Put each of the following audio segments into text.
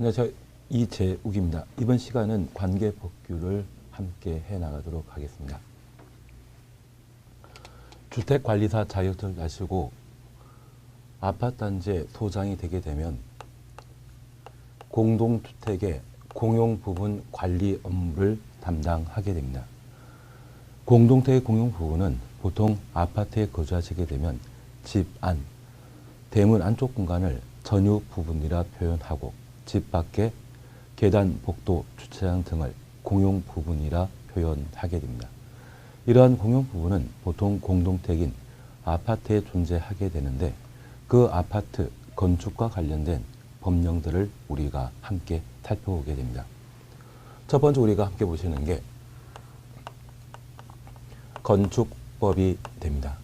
안녕하세요. 이재욱입니다. 이번 시간은 관계법규를 함께 해나가도록 하겠습니다. 주택관리사 자격증을 가지고 아파트단지의 소장이 되게 되면 공동주택의 공용부분 관리 업무를 담당하게 됩니다. 공동주택의 공용부분은 보통 아파트에 거주하시게 되면 집 안, 대문 안쪽 공간을 전유 부분이라 표현하고 집 밖에 계단, 복도, 주차장 등을 공용 부분이라 표현하게 됩니다. 이러한 공용 부분은 보통 공동택인 아파트에 존재하게 되는데 그 아파트 건축과 관련된 법령들을 우리가 함께 살펴보게 됩니다. 첫 번째 우리가 함께 보시는 게 건축법이 됩니다.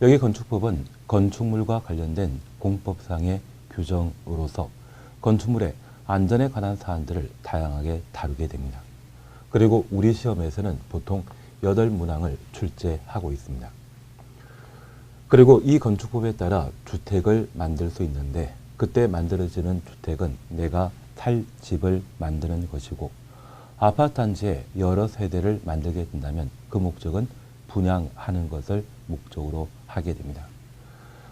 여기 건축법은 건축물과 관련된 공법상의 규정으로서 건축물의 안전에 관한 사안들을 다양하게 다루게 됩니다. 그리고 우리 시험에서는 보통 8문항을 출제하고 있습니다. 그리고 이 건축법에 따라 주택을 만들 수 있는데 그때 만들어지는 주택은 내가 살 집을 만드는 것이고 아파트 단지에 여러 세대를 만들게 된다면 그 목적은 분양하는 것을 목적으로 하게 됩니다.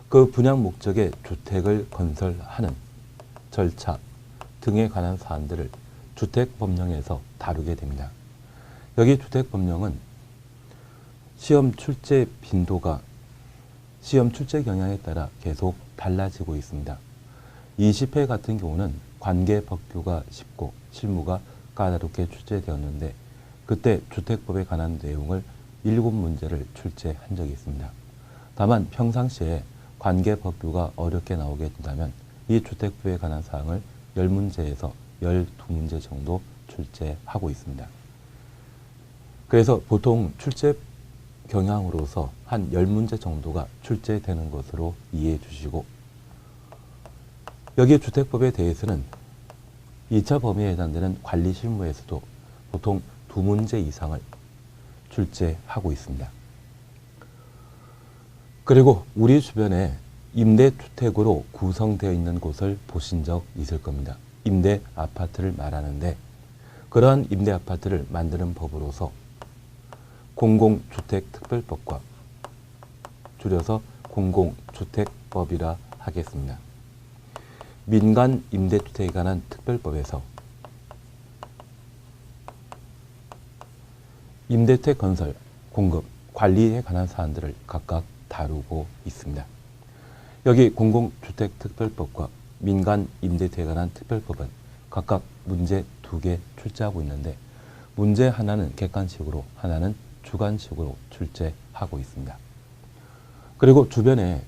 그 분양 목적의 주택을 건설하는 절차 등에 관한 사안들을 주택법령에서 다루게 됩니다. 여기 주택법령은 시험 출제 빈도가 시험 출제 경향에 따라 계속 달라지고 있습니다. 20회 같은 경우는 관계법규가 쉽고 실무가 까다롭게 출제되었는데 그때 주택법에 관한 내용을 7문제를 출제한 적이 있습니다. 다만 평상시에 관계법규가 어렵게 나오게 된다면 이 주택법에 관한 사항을 10문제에서 12문제 정도 출제하고 있습니다. 그래서 보통 출제 경향으로서 한 10문제 정도가 출제되는 것으로 이해해 주시고 여기 주택법에 대해서는 2차 범위에 해당되는 관리 실무에서도 보통 2문제 이상을 출제하고 있습니다. 그리고 우리 주변에 임대주택으로 구성되어 있는 곳을 보신 적 있을 겁니다. 임대 아파트를 말하는데 그러한 임대 아파트를 만드는 법으로서 공공주택특별법과 줄여서 공공주택법이라 하겠습니다. 민간 임대주택에 관한 특별법에서 임대주택 건설, 공급, 관리에 관한 사안들을 각각 다루고 있습니다. 여기 공공주택특별법과 민간 임대주택에 관한 특별법은 각각 문제 2개 출제하고 있는데 문제 하나는 객관식으로 하나는 주관식으로 출제하고 있습니다. 그리고 주변에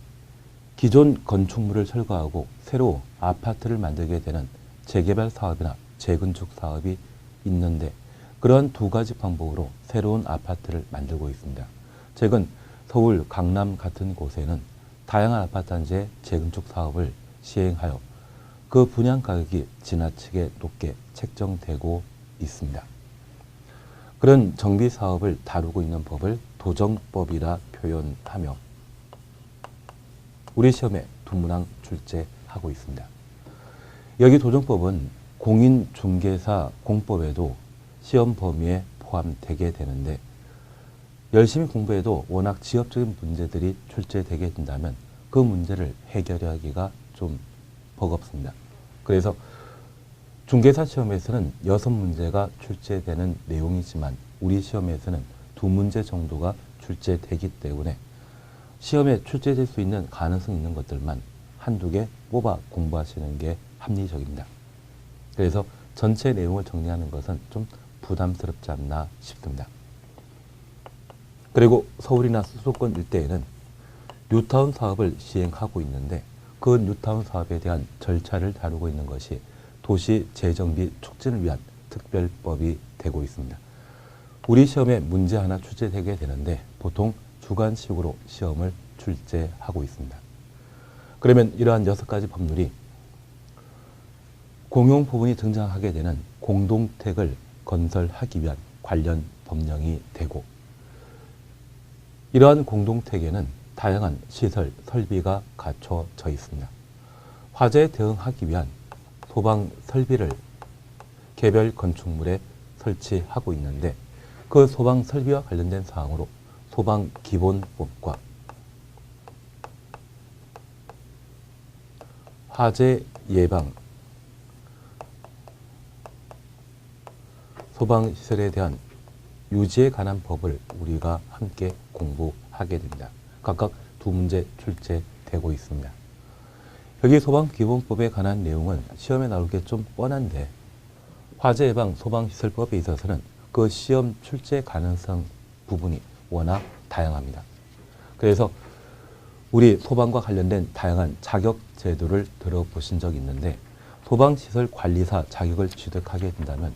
기존 건축물을 철거하고 새로 아파트를 만들게 되는 재개발 사업이나 재건축 사업이 있는데 그런 2가지 방법으로 새로운 아파트를 만들고 있습니다. 최근 서울, 강남 같은 곳에는 다양한 아파트 단지의 재건축 사업을 시행하여 그 분양 가격이 지나치게 높게 책정되고 있습니다. 그런 정비 사업을 다루고 있는 법을 도정법이라 표현하며 우리 시험에 2문항 출제하고 있습니다. 여기 도정법은 공인중개사 공법에도 시험 범위에 포함되게 되는데 열심히 공부해도 워낙 지역적인 문제들이 출제되게 된다면 그 문제를 해결하기가 좀 버겁습니다. 그래서 중개사 시험에서는 6문제가 출제되는 내용이지만 우리 시험에서는 2문제 정도가 출제되기 때문에 시험에 출제될 수 있는 가능성이 있는 것들만 1-2개 뽑아 공부하시는 게 합리적입니다. 그래서 전체 내용을 정리하는 것은 좀 부담스럽지 않나 싶습니다. 그리고 서울이나 수도권 일대에는 뉴타운 사업을 시행하고 있는데 그 뉴타운 사업에 대한 절차를 다루고 있는 것이 도시 재정비 촉진을 위한 특별법이 되고 있습니다. 우리 시험에 문제 하나 출제되게 되는데 보통 주관식으로 시험을 출제하고 있습니다. 그러면 이러한 6가지 법률이 공용 부분이 등장하게 되는 공동택을 건설하기 위한 관련 법령이 되고 이러한 공동택에는 다양한 시설, 설비가 갖춰져 있습니다. 화재에 대응하기 위한 소방 설비를 개별 건축물에 설치하고 있는데 그 소방 설비와 관련된 사항으로 소방기본법과 화재 예방 소방시설에 대한 유지에 관한 법을 우리가 함께 공부하게 됩니다. 각각 두 문제 출제되고 있습니다. 여기 소방기본법에 관한 내용은 시험에 나올 게 좀 뻔한데 화재 예방 소방시설법에 있어서는 그 시험 출제 가능성 부분이 워낙 다양합니다. 그래서 우리 소방과 관련된 다양한 자격 제도를 들어보신 적이 있는데 소방시설 관리사 자격을 취득하게 된다면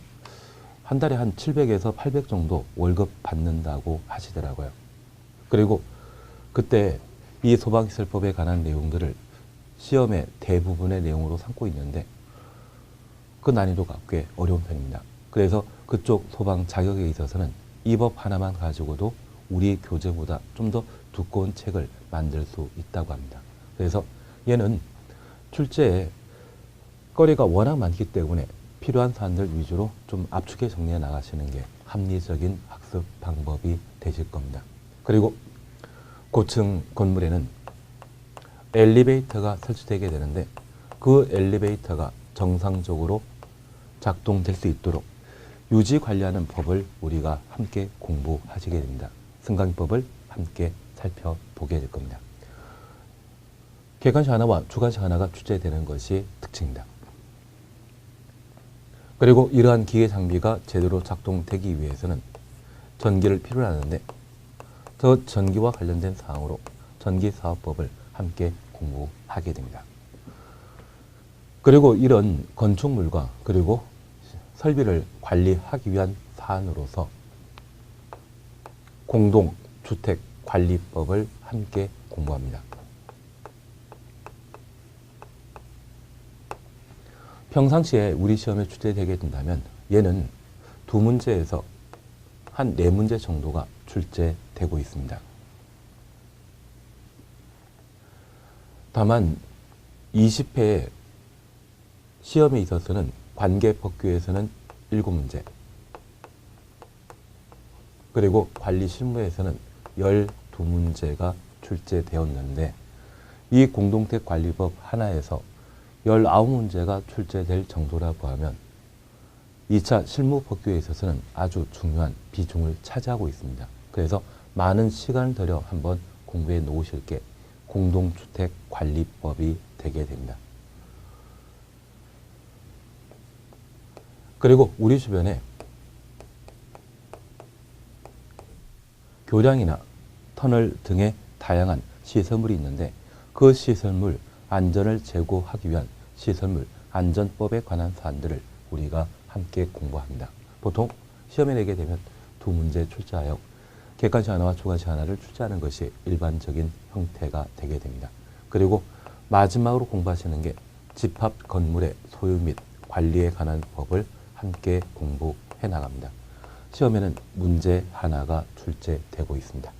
한 달에 한 700에서 800 정도 월급 받는다고 하시더라고요. 그리고 그때 이 소방시설법에 관한 내용들을 시험의 대부분의 내용으로 삼고 있는데 그 난이도가 꽤 어려운 편입니다. 그래서 그쪽 소방 자격에 있어서는 이 법 하나만 가지고도 우리 교재보다 좀 더 두꺼운 책을 만들 수 있다고 합니다. 그래서 얘는 출제에 거리가 워낙 많기 때문에 필요한 사안들 위주로 좀 압축해 정리해 나가시는 게 합리적인 학습 방법이 되실 겁니다. 그리고 고층 건물에는 엘리베이터가 설치되게 되는데 그 엘리베이터가 정상적으로 작동될 수 있도록 유지 관리하는 법을 우리가 함께 공부하시게 됩니다. 승강법을 함께 살펴보게 될 겁니다. 객관식 하나와 주관식 하나가 출제되는 것이 특징입니다. 그리고 이러한 기계 장비가 제대로 작동되기 위해서는 전기를 필요로 하는데 저 전기와 관련된 사항으로 전기사업법을 함께 공부하게 됩니다. 그리고 이런 건축물과 그리고 설비를 관리하기 위한 사안으로서 공동주택관리법을 함께 공부합니다. 평상시에 우리 시험에 출제되게 된다면 얘는 두 문제에서 한 4문제 정도가 출제되고 있습니다. 다만 20회 시험에 있어서는 관계법규에서는 7문제 그리고 관리실무에서는 12문제가 출제되었는데 이 공동택관리법 하나에서 19문제가 출제될 정도라고 하면 2차 실무법규에 있어서는 아주 중요한 비중을 차지하고 있습니다. 그래서 많은 시간을 들여 한번 공부해 놓으실 게 공동주택관리법이 되게 됩니다. 그리고 우리 주변에 교량이나 터널 등의 다양한 시설물이 있는데 그 시설물 안전을 제고하기 위한 시설물 안전법에 관한 사안들을 우리가 함께 공부합니다. 보통 시험에 내게 되면 두 문제 출제하여 객관식 하나와 주관식 하나를 출제하는 것이 일반적인 형태가 되게 됩니다. 그리고 마지막으로 공부하시는 게 집합 건물의 소유 및 관리에 관한 법을 함께 공부해 나갑니다. 시험에는 문제 하나가 출제되고 있습니다.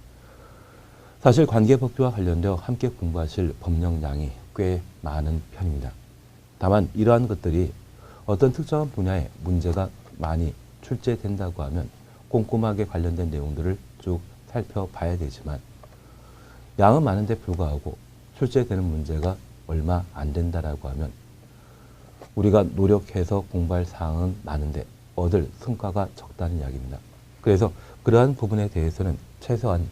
사실 관계법규와 관련되어 함께 공부하실 법령량이 꽤 많은 편입니다. 다만 이러한 것들이 어떤 특정한 분야에 문제가 많이 출제된다고 하면 꼼꼼하게 관련된 내용들을 쭉 살펴봐야 되지만 양은 많은데 불구하고 출제되는 문제가 얼마 안 된다라고 하면 우리가 노력해서 공부할 사항은 많은데 얻을 성과가 적다는 이야기입니다. 그래서 그러한 부분에 대해서는 최소한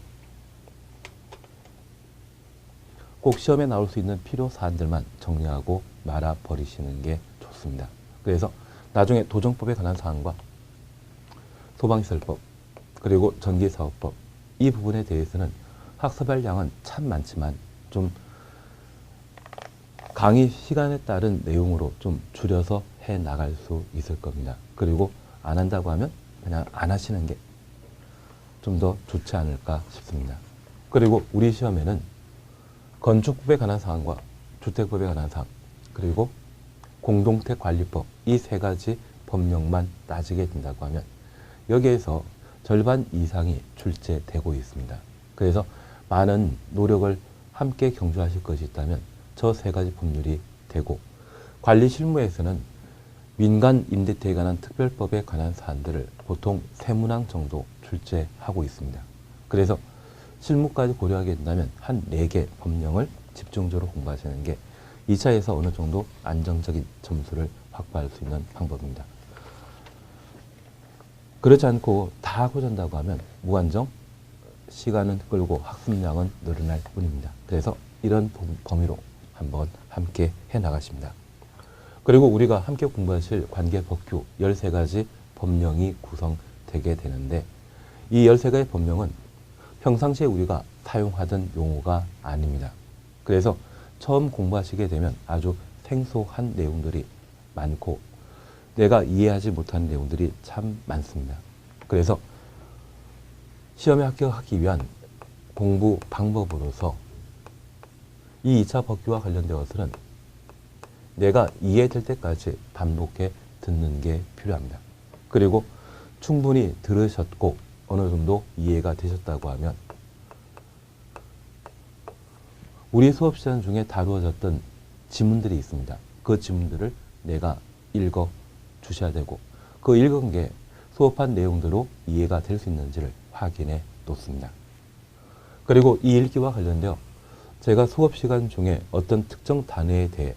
꼭 시험에 나올 수 있는 필요 사안들만 정리하고 말아버리시는 게 좋습니다. 그래서 나중에 도정법에 관한 사항과 소방시설법 그리고 전기사업법 이 부분에 대해서는 학습할 양은 참 많지만 좀 강의 시간에 따른 내용으로 좀 줄여서 해 나갈 수 있을 겁니다. 그리고 안 한다고 하면 그냥 안 하시는 게 좀 더 좋지 않을까 싶습니다. 그리고 우리 시험에는 건축법에 관한 사항과 주택법에 관한 사항 그리고 공동택관리법 이 세 가지 법령만 따지게 된다고 하면 여기에서 절반 이상이 출제되고 있습니다. 그래서 많은 노력을 함께 경주하실 것이 있다면 저 세 가지 법률이 되고 관리 실무에서는 민간 임대토에 관한 특별법에 관한 사안들을 보통 세문항 정도 출제하고 있습니다. 그래서 실무까지 고려하게 된다면 한 4개 법령을 집중적으로 공부하시는 게 2차에서 어느 정도 안정적인 점수를 확보할 수 있는 방법입니다. 그렇지 않고 다 하고자 한다고 하면 무한정 시간은 끌고 학습량은 늘어날 뿐입니다. 그래서 이런 범위로 한번 함께 해나가십니다. 그리고 우리가 함께 공부하실 관계법규 13가지 법령이 구성되게 되는데 이 13가지 법령은 평상시에 우리가 사용하던 용어가 아닙니다. 그래서 처음 공부하시게 되면 아주 생소한 내용들이 많고 내가 이해하지 못하는 내용들이 참 많습니다. 그래서 시험에 합격하기 위한 공부 방법으로서 이 2차 법규와 관련되어서는 내가 이해될 때까지 반복해 듣는 게 필요합니다. 그리고 충분히 들으셨고 어느 정도 이해가 되셨다고 하면 우리 수업 시간 중에 다루어졌던 지문들이 있습니다. 그 지문들을 내가 읽어 주셔야 되고 그 읽은 게 수업한 내용대로 이해가 될 수 있는지를 확인해 놓습니다. 그리고 이 읽기와 관련되어 제가 수업 시간 중에 어떤 특정 단어에 대해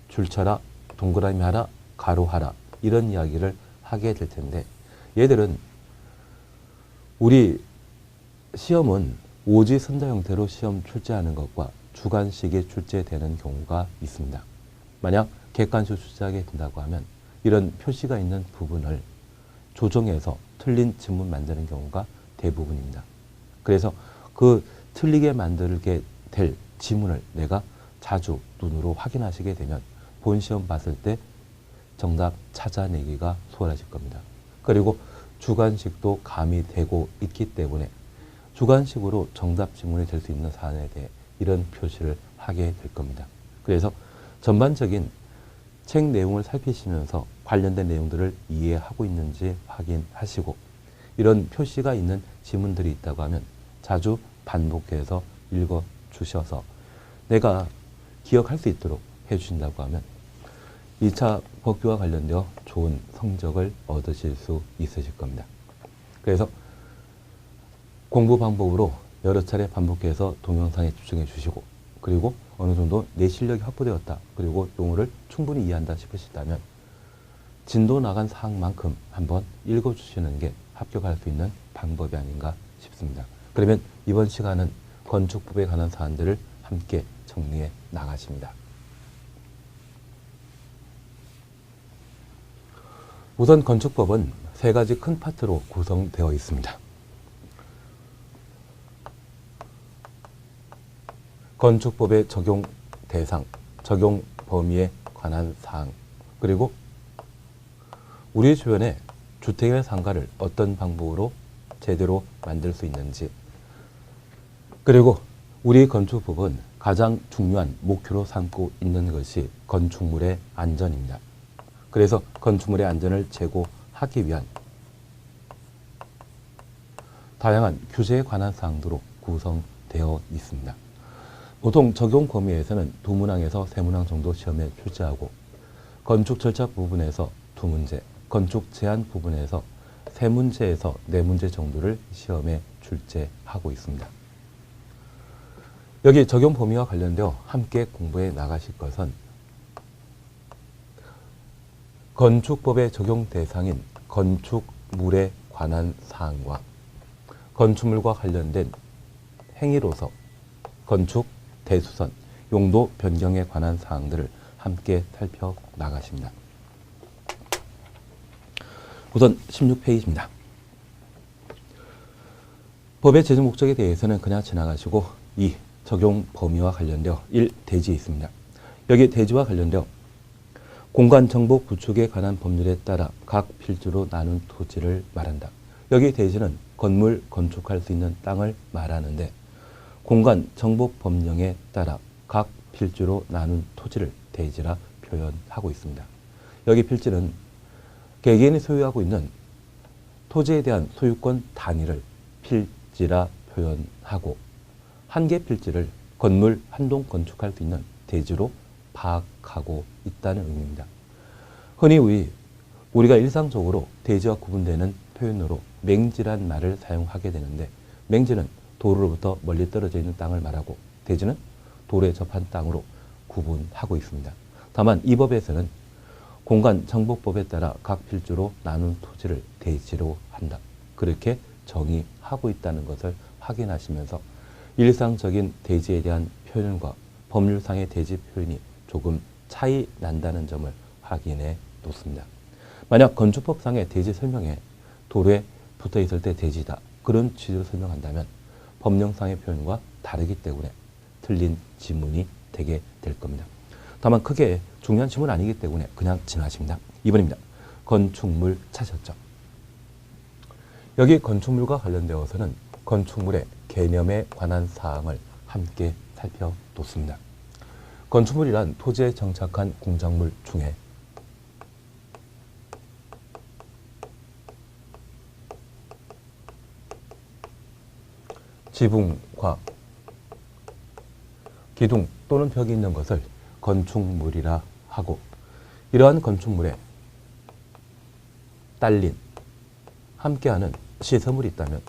줄쳐라, 동그라미 하라, 가로하라 이런 이야기를 하게 될 텐데 얘들은 우리 시험은 오지 선자 형태로 시험 출제하는 것과 주관식에 출제되는 경우가 있습니다. 만약 객관식으로 출제하게 된다고 하면 이런 표시가 있는 부분을 조정해서 틀린 지문 만드는 경우가 대부분입니다. 그래서 그 틀리게 만들게 될 지문을 내가 자주 눈으로 확인하시게 되면 본 시험 봤을 때 정답 찾아내기가 수월하실 겁니다. 그리고 주관식도 가미되고 있기 때문에 주관식으로 정답 지문이 될 수 있는 사안에 대해 이런 표시를 하게 될 겁니다. 그래서 전반적인 책 내용을 살피시면서 관련된 내용들을 이해하고 있는지 확인하시고 이런 표시가 있는 지문들이 있다고 하면 자주 반복해서 읽어주셔서 내가 기억할 수 있도록 해주신다고 하면 2차 법규와 관련되어 좋은 성적을 얻으실 수 있으실 겁니다. 그래서 공부 방법으로 여러 차례 반복해서 동영상에 집중해 주시고 그리고 어느 정도 내 실력이 확보되었다. 그리고 용어를 충분히 이해한다 싶으시다면 진도 나간 사항만큼 한번 읽어주시는 게 합격할 수 있는 방법이 아닌가 싶습니다. 그러면 이번 시간은 건축법에 관한 사안들을 함께 정리해 나가십니다. 우선 건축법은 3가지 큰 파트로 구성되어 있습니다. 건축법의 적용 대상, 적용 범위에 관한 사항, 그리고 우리 주변에 주택의 상가를 어떤 방법으로 제대로 만들 수 있는지, 그리고 우리 건축법은 가장 중요한 목표로 삼고 있는 것이 건축물의 안전입니다. 그래서 건축물의 안전을 제고하기 위한 다양한 규제에 관한 사항으로 구성되어 있습니다. 보통 적용 범위에서는 2문항에서 3문항 정도 시험에 출제하고 건축 절차 부분에서 2문제, 건축 제한 부분에서 3문제에서 4문제 정도를 시험에 출제하고 있습니다. 여기 적용 범위와 관련되어 함께 공부해 나가실 것은 건축법의 적용 대상인 건축물에 관한 사항과 건축물과 관련된 행위로서 건축 대수선, 용도 변경에 관한 사항들을 함께 살펴나가십니다. 우선 16페이지입니다. 법의 제정 목적에 대해서는 그냥 지나가시고 2. 적용 범위와 관련되어 1. 대지에 있습니다. 여기 대지와 관련되어 공간 정복 구축에 관한 법률에 따라 각 필지로 나눈 토지를 말한다. 여기 대지는 건물 건축할 수 있는 땅을 말하는데 공간 정복 법령에 따라 각 필지로 나눈 토지를 대지라 표현하고 있습니다. 여기 필지는 개개인이 소유하고 있는 토지에 대한 소유권 단위를 필지라 표현하고 한 개 필지를 건물 한 동 건축할 수 있는 대지로 파악하고 있다는 의미입니다. 흔히 우리 우리가 일상적으로 대지와 구분되는 표현으로 맹지란 말을 사용하게 되는데, 맹지는 도로로부터 멀리 떨어져 있는 땅을 말하고 대지는 도로에 접한 땅으로 구분하고 있습니다. 다만 이 법에서는 공간정복법에 따라 각 필주로 나눈 토지를 대지로 한다, 그렇게 정의하고 있다는 것을 확인하시면서 일상적인 대지에 대한 표현과 법률상의 대지 표현이 조금 차이 난다는 점을 확인해 놓습니다. 만약 건축법상의 대지 설명에 도로에 붙어 있을 때 대지다, 그런 취지로 설명한다면 법령상의 표현과 다르기 때문에 틀린 지문이 되게 될 겁니다. 다만 크게 중요한 지문은 아니기 때문에 그냥 지나가십니다. 2번입니다. 건축물 찾으셨죠? 여기 건축물과 관련되어서는 건축물의 개념에 관한 사항을 함께 살펴놓습니다. 건축물이란 토지에 정착한 공작물 중에 지붕과 기둥 또는 벽이 있는 것을 건축물이라 하고, 이러한 건축물에 딸린 함께하는 시설물이 있다면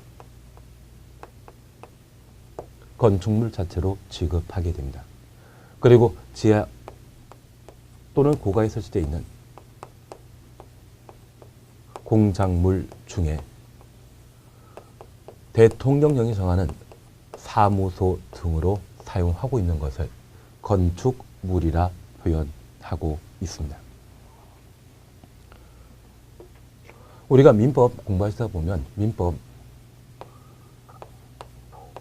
건축물 자체로 취급하게 됩니다. 그리고 지하 또는 고가에 설치되어 있는 공작물 중에 대통령령이 정하는 사무소 등으로 사용하고 있는 것을 건축물이라 표현하고 있습니다. 우리가 민법 공부하시다 보면 민법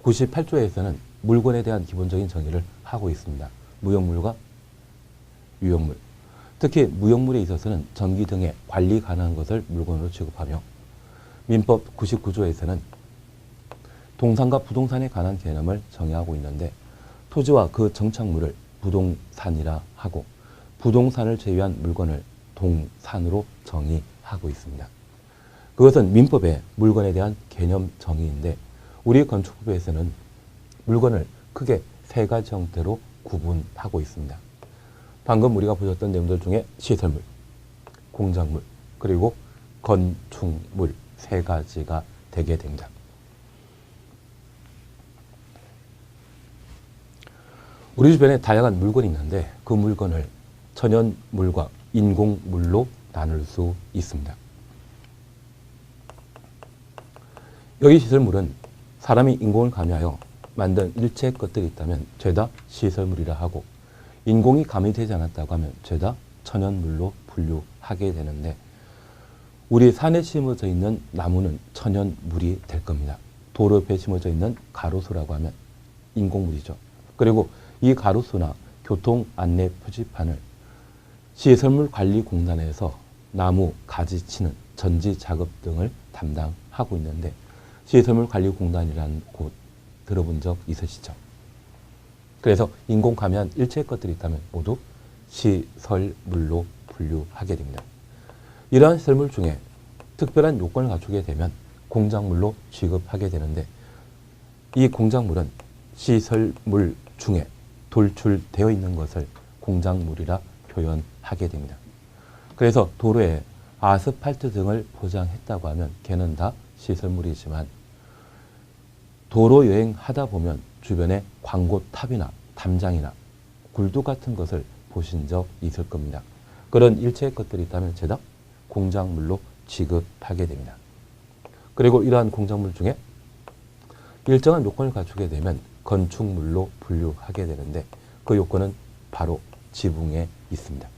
98조에서는 물건에 대한 기본적인 정의를 하고 있습니다. 무형물과 유형물. 특히 무형물에 있어서는 전기 등의 관리 가능한 것을 물건으로 취급하며, 민법 99조에서는 동산과 부동산에 관한 개념을 정의하고 있는데, 토지와 그 정착물을 부동산이라 하고 부동산을 제외한 물건을 동산으로 정의하고 있습니다. 그것은 민법의 물건에 대한 개념 정의인데, 우리 건축법에서는 물건을 크게 세 가지 형태로 구분하고 있습니다. 방금 우리가 보셨던 내용들 중에 시설물, 공작물, 그리고 건축물 세 가지가 되게 됩니다. 우리 주변에 다양한 물건이 있는데 그 물건을 천연물과 인공물로 나눌 수 있습니다. 여기 시설물은 사람이 인공을 가미하여 만든 일체 것들이 있다면 죄다 시설물이라 하고, 인공이 가미되지 않았다고 하면 죄다 천연물로 분류하게 되는데, 우리 산에 심어져 있는 나무는 천연물이 될 겁니다. 도로 옆에 심어져 있는 가로수라고 하면 인공물이죠. 그리고 이 가로수나 교통 안내 표지판을 시설물관리공단에서 나무 가지 치는 전지 작업 등을 담당하고 있는데, 시설물관리공단이라는 곳 들어본 적 있으시죠? 그래서 인공 가미한 일체의 것들이 있다면 모두 시설물로 분류하게 됩니다. 이러한 시설물 중에 특별한 요건을 갖추게 되면 공작물로 취급하게 되는데, 이 공작물은 시설물 중에 돌출되어 있는 것을 공작물이라 표현하게 됩니다. 그래서 도로에 아스팔트 등을 포장했다고 하면 걔는 다 시설물이지만, 도로 여행하다 보면 주변에 광고탑이나 담장이나 굴뚝 같은 것을 보신 적 있을 겁니다. 그런 일체의 것들이 있다면 죄다 공작물로 취급하게 됩니다. 그리고 이러한 공작물 중에 일정한 요건을 갖추게 되면 건축물로 분류하게 되는데, 그 요건은 바로 지붕에 있습니다.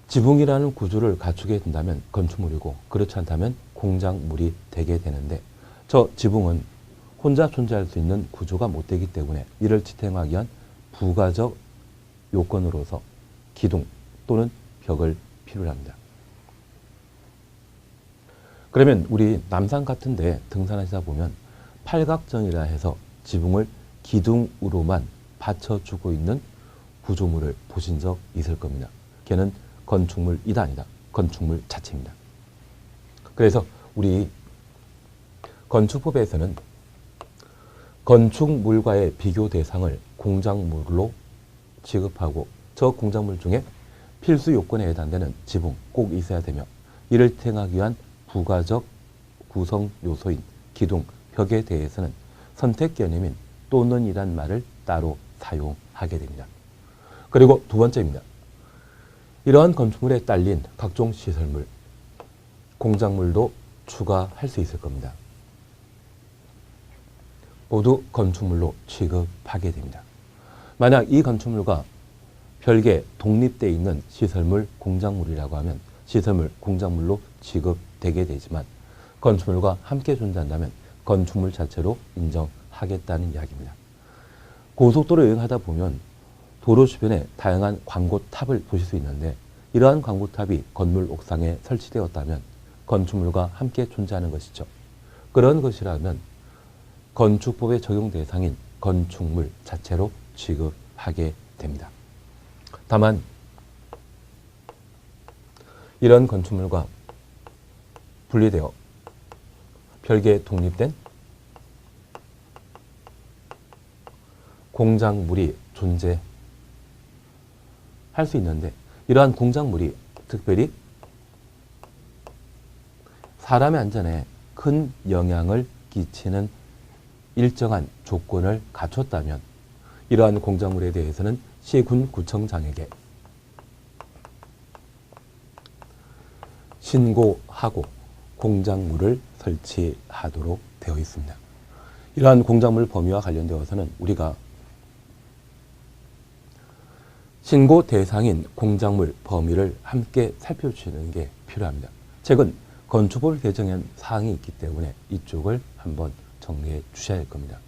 지붕이라는 구조를 갖추게 된다면 건축물이고, 그렇지 않다면 공작물이 되게 되는데, 저 지붕은 혼자 존재할 수 있는 구조가 못 되기 때문에 이를 지탱하기 위한 부가적 요건으로서 기둥 또는 벽을 필요로 합니다. 그러면 우리 남산 같은 데 등산하시다 보면 팔각정이라 해서 지붕을 기둥으로만 받쳐주고 있는 구조물을 보신 적 있을 겁니다. 걔는 건축물이다 아니다. 건축물 자체입니다. 그래서 우리 건축법에서는 건축물과의 비교 대상을 공작물로 취급하고, 저 공작물 중에 필수 요건에 해당되는 지붕 꼭 있어야 되며 이를 수행하기 위한 부가적 구성 요소인 기둥, 벽에 대해서는 선택 개념인 또는 이란 말을 따로 사용하게 됩니다. 그리고 두 번째입니다. 이러한 건축물에 딸린 각종 시설물, 공작물도 추가할 수 있을 겁니다. 모두 건축물로 취급하게 됩니다. 만약 이 건축물과 별개 독립되어 있는 시설물, 공작물이라고 하면 시설물, 공작물로 취급되게 되지만 건축물과 함께 존재한다면 건축물 자체로 인정하겠다는 이야기입니다. 고속도로 여행하다 보면 도로 주변에 다양한 광고탑을 보실 수 있는데 이러한 광고탑이 건물 옥상에 설치되었다면 건축물과 함께 존재하는 것이죠. 그런 것이라면 건축법의 적용 대상인 건축물 자체로 취급하게 됩니다. 다만 이런 건축물과 분리되어 별개 독립된 공작물이 존재할 수 있는데 이러한 공작물이 특별히 사람의 안전에 큰 영향을 끼치는 일정한 조건을 갖췄다면 이러한 공작물에 대해서는 시군구청장에게 신고하고 공작물을 설치하도록 되어 있습니다. 이러한 공작물 범위와 관련되어서는 우리가 신고 대상인 공작물 범위를 함께 살펴주시는 게 필요합니다. 최근 건축법을 개정한 사항이 있기 때문에 이쪽을 한번 정리해 주셔야 할 겁니다.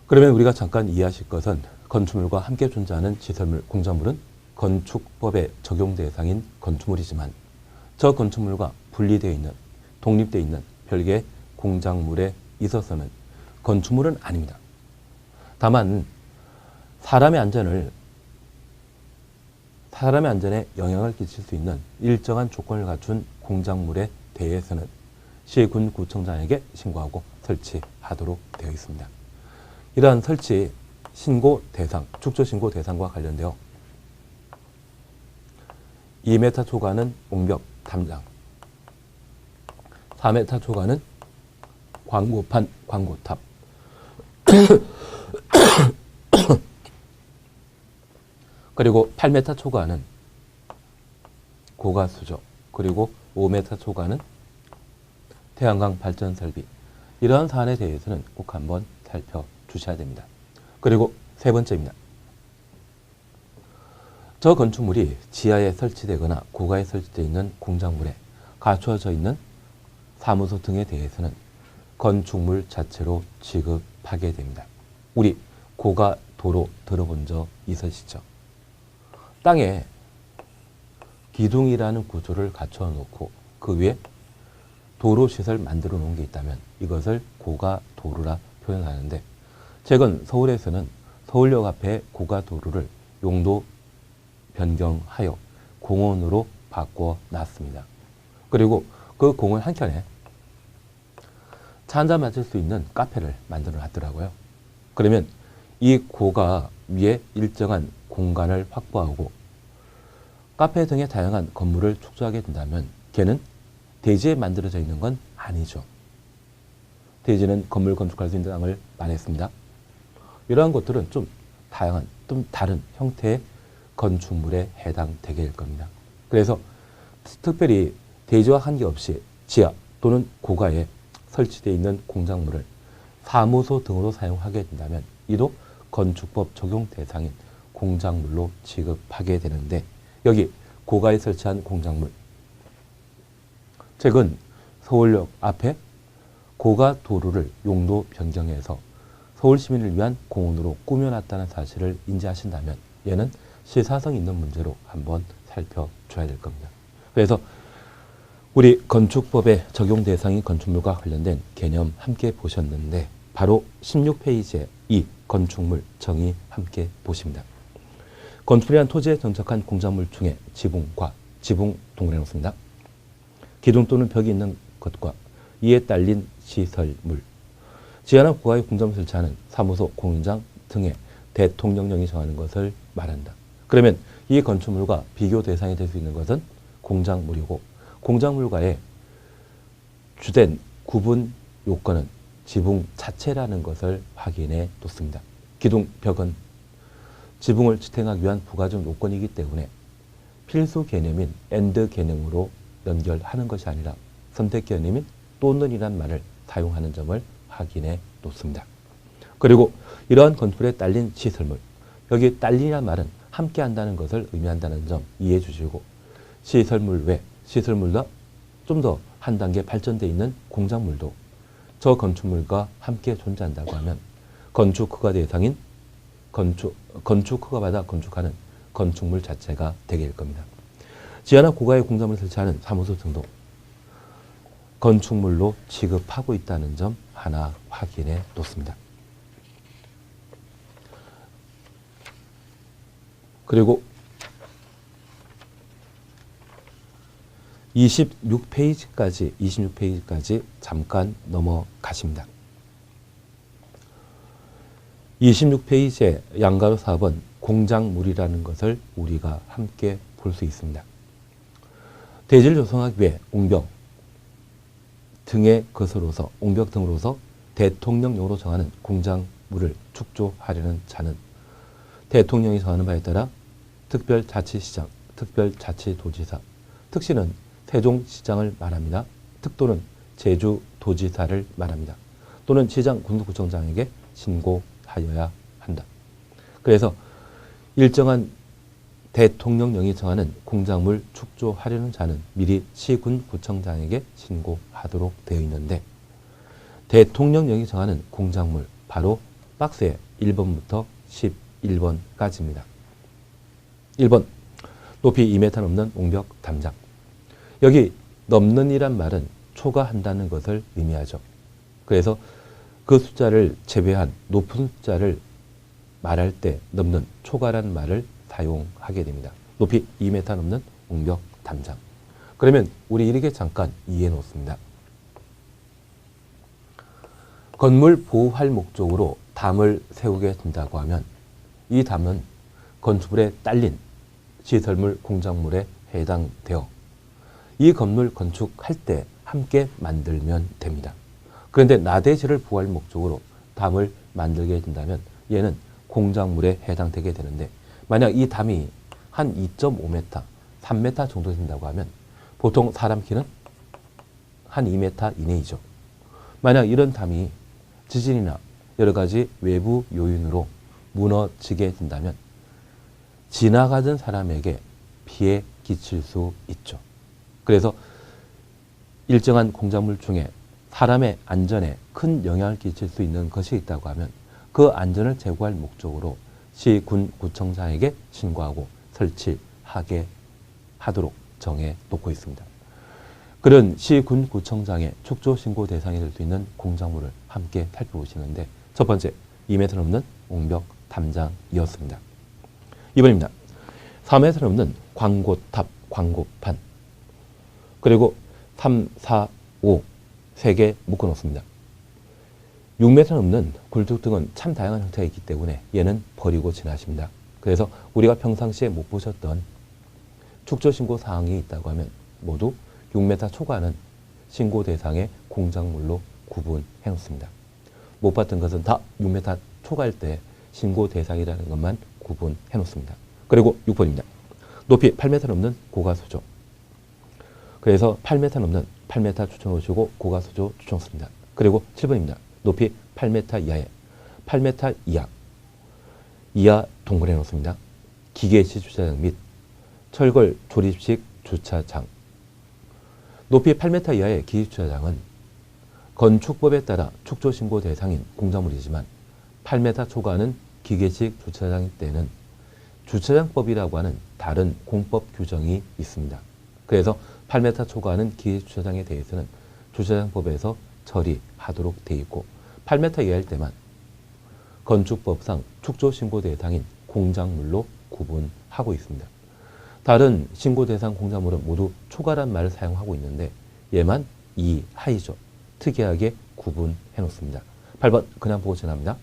그러면 우리가 잠깐 이해하실 것은 건축물과 함께 존재하는 시설물, 공작물은 건축법의 적용 대상인 건축물이지만 저 건축물과 분리되어 있는, 독립되어 있는 별개의 공작물에 있어서는 건축물은 아닙니다. 다만 사람의 안전에 영향을 끼칠 수 있는 일정한 조건을 갖춘 공작물에 대해서는 시군구청장에게 신고하고 설치하도록 되어 있습니다. 이러한 설치 신고 대상, 축조 신고 대상과 관련되어 2m 초과는 옹벽 담장, 4m 초과는 광고판, 광고탑, 그리고 8m 초과는 고가수조, 그리고 5m 초과는 태양광 발전 설비, 이러한 사안에 대해서는 꼭 한번 살펴주셔야 됩니다. 그리고 세 번째입니다. 저 건축물이 지하에 설치되거나 고가에 설치되어 있는 공작물에 갖추어져 있는 사무소 등에 대해서는 건축물 자체로 취급하게 됩니다. 우리 고가 도로 들어본 적 있으시죠? 땅에 기둥이라는 구조를 갖춰 놓고 그 위에 도로시설 만들어 놓은 게 있다면 이것을 고가도로라 표현하는데 최근 서울에서는 서울역 앞에 고가도로를 용도 변경하여 공원으로 바꿔놨습니다. 그리고 그 공원 한켠에 차 한잔 마실 수 있는 카페를 만들어 놨더라고요. 그러면 이 고가 위에 일정한 공간을 확보하고 카페 등의 다양한 건물을 축소하게 된다면 걔는 대지에 만들어져 있는 건 아니죠. 대지는 건물 건축할 수 있는 땅을 말했습니다. 이러한 것들은 좀 다양한, 좀 다른 형태의 건축물에 해당되게 될 겁니다. 그래서 특별히 대지와 관계없이 지하 또는 고가에 설치되어 있는 공작물을 사무소 등으로 사용하게 된다면 이도 건축법 적용 대상인 공작물로 취급하게 되는데 여기 고가에 설치한 공작물, 최근 서울역 앞에 고가 도로를 용도 변경해서 서울 시민을 위한 공원으로 꾸며놨다는 사실을 인지하신다면 얘는 시사성 있는 문제로 한번 살펴줘야 될 겁니다. 그래서 우리 건축법의 적용 대상인 건축물과 관련된 개념 함께 보셨는데 바로 16페이지에 이 건축물 정의 함께 보십니다. 건축물이란 토지에 정착한 공작물 중에 지붕과 지붕 동그라미 놓습니다. 기둥 또는 벽이 있는 것과 이에 딸린 시설물, 지하나 고가의 공작물을 설치하는 사무소, 공장 등의 대통령령이 정하는 것을 말한다. 그러면 이 건축물과 비교 대상이 될 수 있는 것은 공작물이고 공작물과의 주된 구분 요건은 지붕 자체라는 것을 확인해 놓습니다. 기둥, 벽은 지붕을 지탱하기 위한 부가적 요건이기 때문에 필수 개념인 and 개념으로 연결하는 것이 아니라 선택 개념인 또는이란 말을 사용하는 점을 확인해 놓습니다. 그리고 이러한 건축물에 딸린 시설물, 여기 딸린이란 말은 함께 한다는 것을 의미한다는 점 이해해 주시고 시설물 외, 시설물과 좀 더 한 단계 발전되어 있는 공작물도 저 건축물과 함께 존재한다고 하면 건축허가 대상인 건축허가 받아 건축하는 건축물 자체가 되게 될 겁니다. 지하나 고가의 공작물을 설치하는 사무소 등도 건축물로 취급하고 있다는 점 하나 확인해 놓습니다. 그리고 26페이지까지 잠깐 넘어가십니다. 26페이지의 양가로 사업은 공작물이라는 것을 우리가 함께 볼 수 있습니다. 대지를 조성하기 위해 옹벽 등으로서 대통령령으로 정하는 공작물을 축조하려는 자는 대통령이 정하는 바에 따라 특별자치시장, 특별자치도지사, 특시는 세종시장을 말합니다. 특도는 제주도지사를 말합니다. 또는 시장 군수구청장에게 신고하여야 한다. 그래서 일정한 대통령령이 정하는 공작물 축조하려는 자는 미리 시군구청장에게 신고하도록 되어 있는데 대통령령이 정하는 공작물 바로 박스에 1번부터 11번까지입니다. 1번 높이 2m 넘는 옹벽 담장. 여기 넘는이란 말은 초과한다는 것을 의미하죠. 그래서 그 숫자를 제외한 높은 숫자를 말할 때 넘는 초과란 말을 사용하게 됩니다. 높이 2m 넘는 옹벽 담장. 그러면 우리 이렇게 잠깐 이해해 놓습니다. 건물 보호할 목적으로 담을 세우게 된다고 하면 이 담은 건축물에 딸린 시설물 공작물에 해당되어 이 건물 건축할 때 함께 만들면 됩니다. 그런데 나대지를 보호할 목적으로 담을 만들게 된다면 얘는 공작물에 해당되게 되는데 만약 이 담이 한 2.5m, 3m 정도 된다고 하면 보통 사람 키는 한 2m 이내이죠. 만약 이런 담이 지진이나 여러 가지 외부 요인으로 무너지게 된다면 지나가던 사람에게 피해 끼칠 수 있죠. 그래서 일정한 공작물 중에 사람의 안전에 큰 영향을 끼칠 수 있는 것이 있다고 하면 그 안전을 제고할 목적으로 시, 군, 구청장에게 신고하고 설치하게 하도록 정해 놓고 있습니다. 그런 시, 군, 구청장의 축조 신고 대상이 될 수 있는 공작물을 함께 살펴보시는데 첫 번째 2m 넘는 옹벽 담장이었습니다. 2번입니다. 3m 넘는 광고탑, 광고판. 그리고 3, 4, 5 3개 묶어놓습니다. 6m 넘는 굴뚝 등은 참 다양한 형태가 있기 때문에 얘는 버리고 지나십니다. 그래서 우리가 평상시에 못 보셨던 축조 신고 사항이 있다고 하면 모두 6m 초과는 신고 대상의 공작물로 구분해 놓습니다. 못 봤던 것은 다 6m 초과일 때 신고 대상이라는 것만 구분해 놓습니다. 그리고 6번입니다. 높이 8m 넘는 고가수조. 그래서 8m 넘는 8m 추천하시고 고가수조 추천습니다. 그리고 7번입니다. 높이 8m 이하에 8m 이하 동굴해 놓습니다. 기계식 주차장 및 철골 조립식 주차장. 높이 8m 이하의 기계주차장은 건축법에 따라 축조신고 대상인 공작물이지만 8m 초과는 기계식 주차장일 때는 주차장법이라고 하는 다른 공법 규정이 있습니다. 그래서 8m 초과하는 기계주차장에 대해서는 주차장법에서 처리하도록 되어 있고 8m 이하일 때만 건축법상 축조신고 대상인 공작물로 구분하고 있습니다. 다른 신고 대상 공작물은 모두 초과란 말을 사용하고 있는데 얘만 이하이죠. 특이하게 구분해 놓습니다. 8번 그냥 보고 지납니다.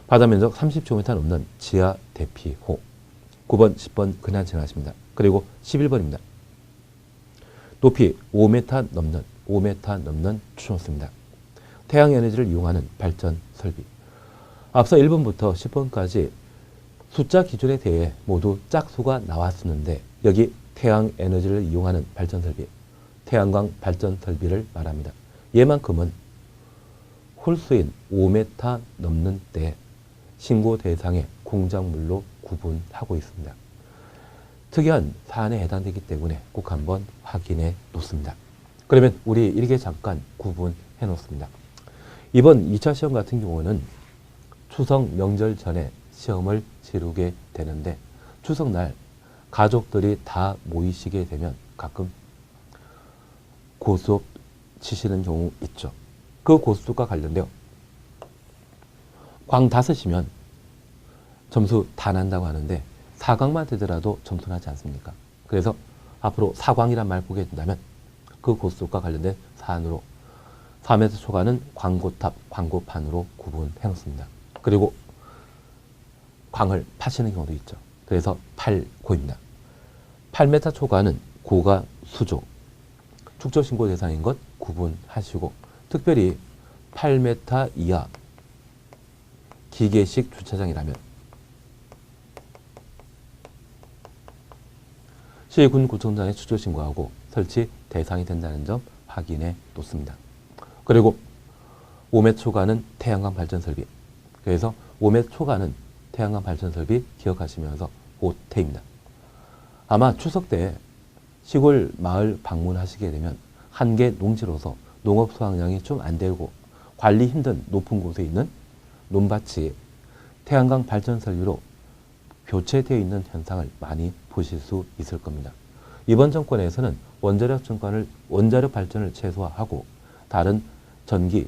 바다면적 30제곱미터 넘는 지하 대피호. 9번, 10번 그냥 지나가십니다. 그리고 11번입니다. 높이 5m 넘는 추정수입니다. 태양에너지를 이용하는 발전 설비. 앞서 1번부터 10번까지 숫자 기준에 대해 모두 짝수가 나왔었는데 여기 태양에너지를 이용하는 발전 설비, 태양광 발전 설비를 말합니다. 얘만큼은 홀수인 5m 넘는 때 신고 대상의 공작물로 구분하고 있습니다. 특이한 사안에 해당되기 때문에 꼭 한번 확인해 놓습니다. 그러면 우리 이렇게 잠깐 구분해 놓습니다. 이번 2차 시험 같은 경우는 추석 명절 전에 시험을 치르게 되는데 추석날 가족들이 다 모이시게 되면 가끔 고수업 치시는 경우 있죠. 그 고수업과 관련되어 광 5이면 점수 다 난다고 하는데 4광만 되더라도 점수 나지 않습니까? 그래서 앞으로 4광이란 말 보게 된다면 그 고수업과 관련된 사안으로 4m 초과는 광고탑, 광고판으로 구분해 놓습니다. 그리고 광을 파시는 경우도 있죠. 그래서 8고입니다. 8m 초과는 고가 수조, 축조 신고 대상인 것 구분하시고 특별히 8m 이하 기계식 주차장이라면 시군구청장에 축조 신고하고 설치 대상이 된다는 점 확인해 놓습니다. 그리고 5m 초과는 태양광 발전 설비. 그래서 5m 초과는 태양광 발전 설비 기억하시면서 오태입니다. 아마 추석 때 시골 마을 방문하시게 되면 한계 농지로서 농업 수확량이 좀 안 되고 관리 힘든 높은 곳에 있는 논밭이 태양광 발전 설비로 교체되어 있는 현상을 많이 보실 수 있을 겁니다. 이번 정권에서는 원자력 발전을 최소화하고 다른 전기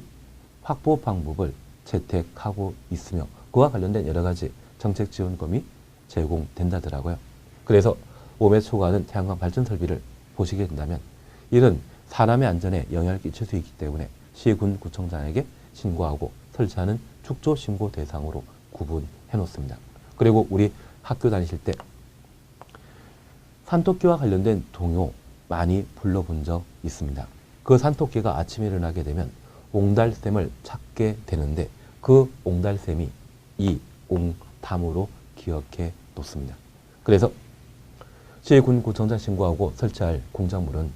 확보 방법을 채택하고 있으며 그와 관련된 여러 가지 정책 지원금이 제공된다더라고요. 그래서 5m 초과하는 태양광 발전 설비를 보시게 된다면 이런 사람의 안전에 영향을 끼칠 수 있기 때문에 시군구청장에게 신고하고 설치하는 축조 신고 대상으로 구분해 놓습니다. 그리고 우리 학교 다니실 때 산토끼와 관련된 동요 많이 불러본 적 있습니다. 그 산토끼가 아침에 일어나게 되면 옹달샘을 찾게 되는데 그 옹달샘이 이 옹담으로 기억해 놓습니다. 그래서 시군구청장 신고하고 설치할 공작물은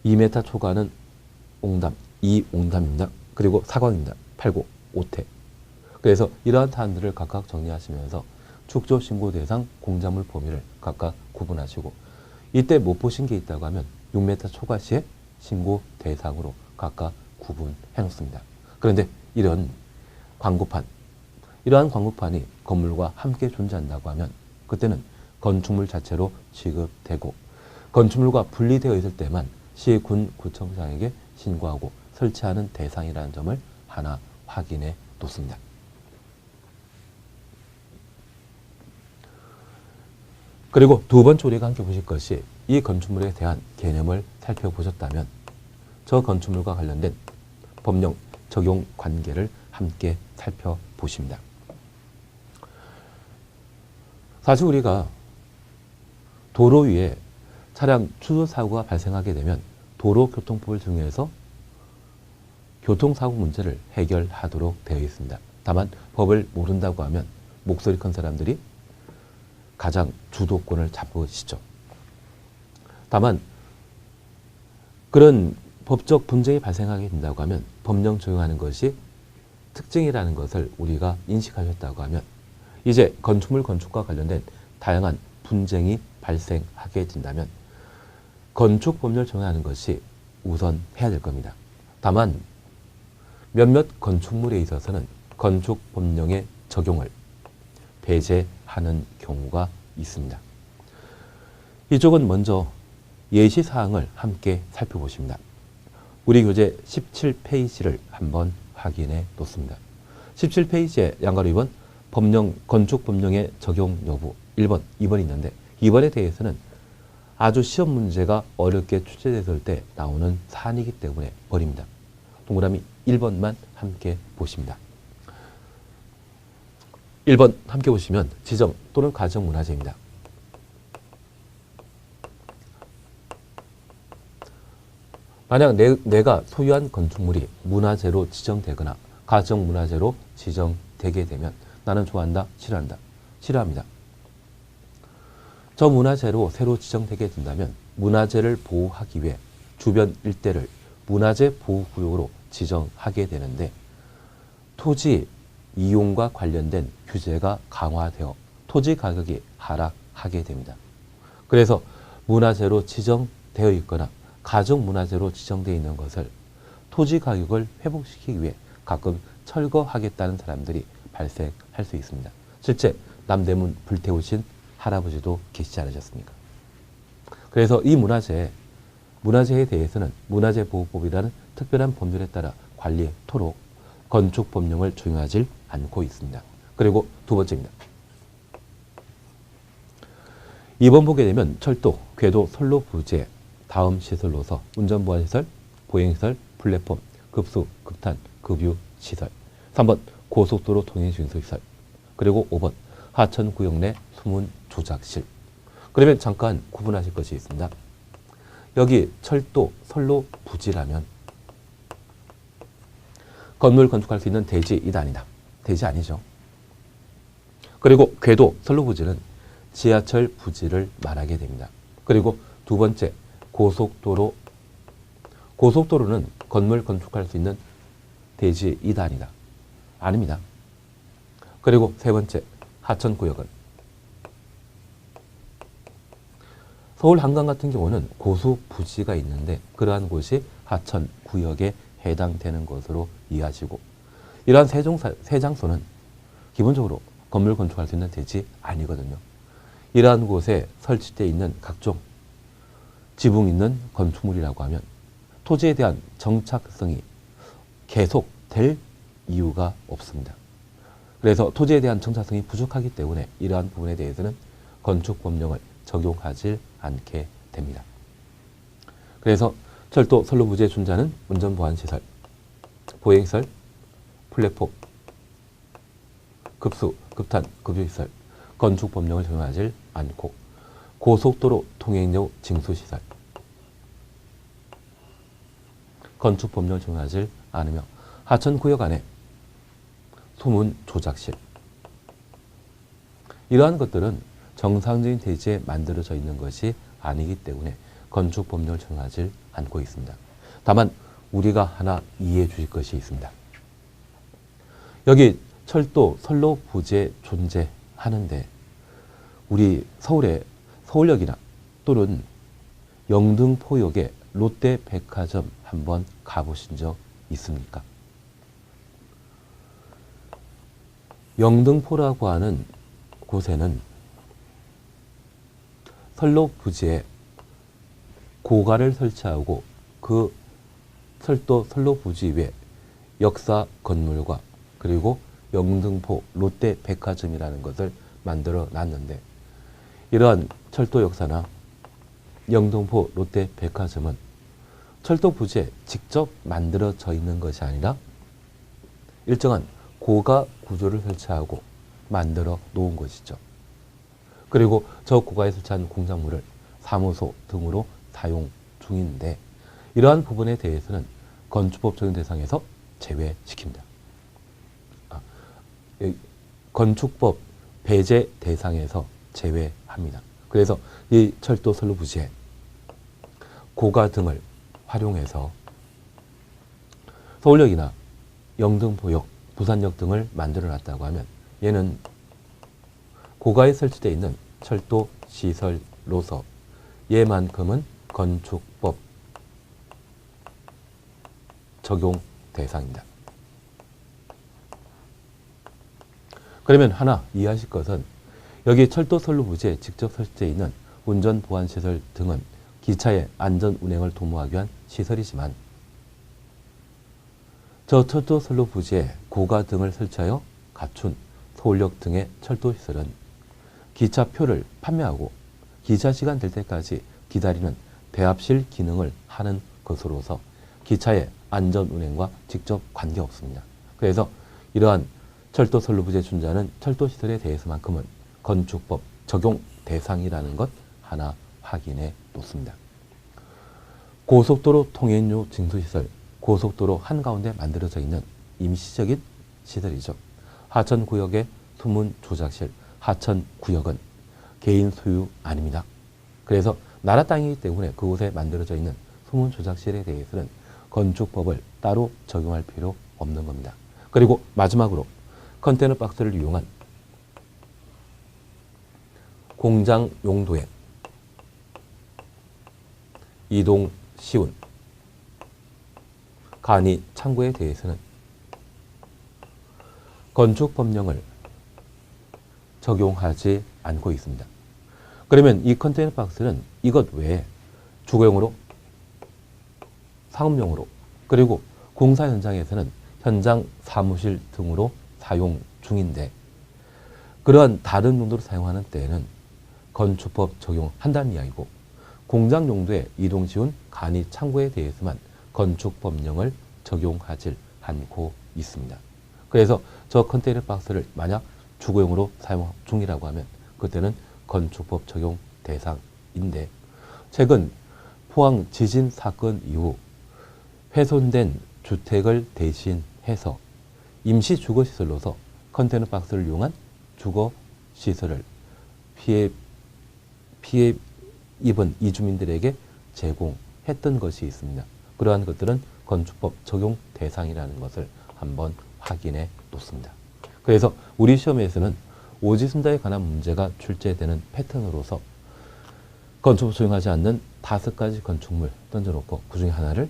2m 초과는 옹담, 이 옹담입니다. 그리고 사광입니다. 8고, 5태. 그래서 이러한 사안들을 각각 정리하시면서 축조 신고 대상 공작물 범위를 각각 구분하시고 이때 못 보신 게 있다고 하면 6m 초과 시에 신고 대상으로 각각 구분해 놓습니다. 그런데 이러한 광고판이 건물과 함께 존재한다고 하면 그때는 건축물 자체로 취급되고 건축물과 분리되어 있을 때만 시군구청장에게 신고하고 설치하는 대상이라는 점을 하나 확인해 놓습니다. 그리고 두 번째 우리가 함께 보실 것이 이 건축물에 대한 개념을 살펴보셨다면 저 건축물과 관련된 법령 적용 관계를 함께 살펴보십니다. 사실 우리가 도로 위에 차량 추돌 사고가 발생하게 되면 도로교통법을 적용해서 교통사고 문제를 해결하도록 되어 있습니다. 다만 법을 모른다고 하면 목소리 큰 사람들이 가장 주도권을 잡으시죠. 다만 그런 법적 분쟁이 발생하게 된다고 하면 법령 적용하는 것이 특징이라는 것을 우리가 인식하셨다고 하면 이제 건축물 건축과 관련된 다양한 분쟁이 발생하게 된다면 건축법령을 적용하는 것이 우선해야 될 겁니다. 다만 몇몇 건축물에 있어서는 건축법령의 적용을 배제하는 경우가 있습니다. 이쪽은 먼저 예시사항을 함께 살펴보십니다. 우리 교재 17페이지를 한번 확인해 놓습니다. 17페이지에 양가로 2번 건축법령의 적용 여부 1번, 2번이 있는데 2번에 대해서는 아주 시험 문제가 어렵게 출제됐을 때 나오는 사안이기 때문에 버립니다. 동그라미 1번만 함께 보십니다. 1번 함께 보시면 지정 또는 가정문화재입니다. 만약 내가 소유한 건축물이 문화재로 지정되거나 가정문화재로 지정되게 되면 나는 좋아한다, 싫어한다? 싫어합니다. 저 문화재로 새로 지정되게 된다면 문화재를 보호하기 위해 주변 일대를 문화재 보호구역으로 지정하게 되는데 토지 이용과 관련된 규제가 강화되어 토지 가격이 하락하게 됩니다. 그래서 문화재로 지정되어 있거나 가정문화재로 지정되어 있는 것을 토지 가격을 회복시키기 위해 가끔 철거하겠다는 사람들이 발생할 수 있습니다. 실제 남대문 불태우신 할아버지도 계시지 않으셨습니까? 그래서 이 문화재에 대해서는 문화재보호법이라는 특별한 법률에 따라 관리토록 건축법령을 적용하지 않고 있습니다. 그리고 두 번째입니다. 2번 보게 되면 철도, 궤도, 선로 부지의 다음 시설로서 운전보안시설, 보행시설, 플랫폼, 급수, 급탄, 급유 시설. 3번 고속도로 통행중소시설. 그리고 5번 하천구역 내 수문 조작실. 그러면 잠깐 구분하실 것이 있습니다. 여기 철도, 선로 부지라면 건물 건축할 수 있는 대지 이단이다. 대지 아니죠. 그리고 궤도, 선로 부지는 지하철 부지를 말하게 됩니다. 그리고 두 번째 고속도로. 고속도로는 건물 건축할 수 있는 대지 이단이다. 아닙니다. 그리고 세 번째 하천구역은 서울 한강 같은 경우는 고수 부지가 있는데 그러한 곳이 하천구역에 해당되는 것으로 이해하시고 이러한 세 장소는 기본적으로 건물 건축할 수 있는 대지 아니거든요. 이러한 곳에 설치되어 있는 각종 지붕 있는 건축물이라고 하면 토지에 대한 정착성이 계속될 이유가 없습니다. 그래서 토지에 대한 정착성이 부족하기 때문에 이러한 부분에 대해서는 건축법령을 적용하지 않게 됩니다. 그래서 철도, 선로 부지의 준자는 운전보안시설, 보행시설, 플랫폼, 급수, 급탄, 급유시설, 건축법령을 적용하지 않고 고속도로 통행료 징수시설, 건축법령을 적용하지 않으며 하천구역 안에 수문 조작실. 이러한 것들은 정상적인 대지에 만들어져 있는 것이 아니기 때문에 건축법령을 적용하지 않고 있습니다. 다만 우리가 하나 이해해 주실 것이 있습니다. 여기 철도, 선로 부지에 존재하는데 우리 서울역이나 또는 영등포역에 롯데백화점 한번 가보신 적 있습니까? 영등포라고 하는 곳에는 선로 부지에 고가를 설치하고 그 철도 선로 부지 위에 역사 건물과 그리고 영등포 롯데백화점이라는 것을 만들어 놨는데 이러한 철도 역사나 영등포 롯데백화점은 철도 부지에 직접 만들어져 있는 것이 아니라 일정한 고가 구조를 설치하고 만들어 놓은 것이죠. 그리고 저 고가에 설치한 공작물을 사무소 등으로 사용 중인데 이러한 부분에 대해서는 건축법 적용 대상에서 제외시킵니다. 건축법 배제 대상에서 제외합니다. 그래서 이 철도 선로 부지에 고가 등을 활용해서 서울역이나 영등포역, 부산역 등을 만들어 놨다고 하면 얘는 고가에 설치되어 있는 철도 시설로서 얘만큼은 건축법 적용 대상입니다. 그러면 하나 이해하실 것은 여기 철도 선로 부지에 직접 설치되어 있는 운전보안시설 등은 기차의 안전 운행을 도모하기 위한 시설이지만 저 철도 선로 부지에 고가 등을 설치하여 갖춘 서울역 등의 철도시설은 기차표를 판매하고 기차시간 될 때까지 기다리는 대합실 기능을 하는 것으로서 기차의 안전 운행과 직접 관계없습니다. 그래서 이러한 철도 선로부지에 준자는 철도시설에 대해서만큼은 건축법 적용 대상이라는 것 하나 확인해 놓습니다. 고속도로 통행료 징수시설, 고속도로 한가운데 만들어져 있는 임시적인 시설이죠. 하천구역의 수문 조작실, 하천구역은 개인 소유 아닙니다. 그래서 나라 땅이기 때문에 그곳에 만들어져 있는 수문 조작실에 대해서는 건축법을 따로 적용할 필요 없는 겁니다. 그리고 마지막으로 컨테이너 박스를 이용한 공장 용도의 이동 쉬운 간이 창고에 대해서는 건축법령을 적용하지 않고 있습니다. 그러면 이 컨테이너 박스는 이것 외에 주거용으로, 상업용으로, 그리고 공사 현장에서는 현장 사무실 등으로 사용 중인데 그러한 다른 용도로 사용하는 때에는 건축법 적용한다는 이야기고 공장 용도의 이동 쉬운 간이 창고에 대해서만 건축법령을 적용하지 않고 있습니다. 그래서 저 컨테이너 박스를 만약 주거용으로 사용 중이라고 하면 그때는 건축법 적용 대상인데 최근 포항 지진 사건 이후 훼손된 주택을 대신해서 임시 주거시설로서 컨테이너 박스를 이용한 주거시설을 피해 입은 이주민들에게 제공했던 것이 있습니다. 그러한 것들은 건축법 적용 대상이라는 것을 한번 확인해 놓습니다. 그래서 우리 시험에서는 오지순자에 관한 문제가 출제되는 패턴으로서 건축법 적용하지 않는 5가지 건축물 던져놓고 그 중에 하나를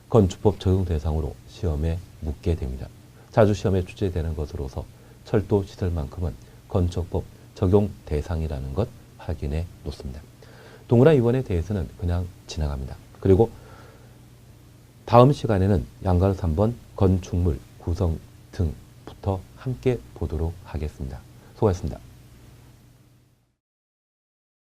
건축법 적용 대상으로 시험에 묻게 됩니다. 자주 시험에 출제되는 것으로서 철도 시설만큼은 건축법 적용 대상이라는 것 확인해 놓습니다. 동그라미 2번에 대해서는 그냥 지나갑니다. 그리고 다음 시간에는 양가로 3번 건축물 구성 등부터 함께 보도록 하겠습니다. 수고하셨습니다.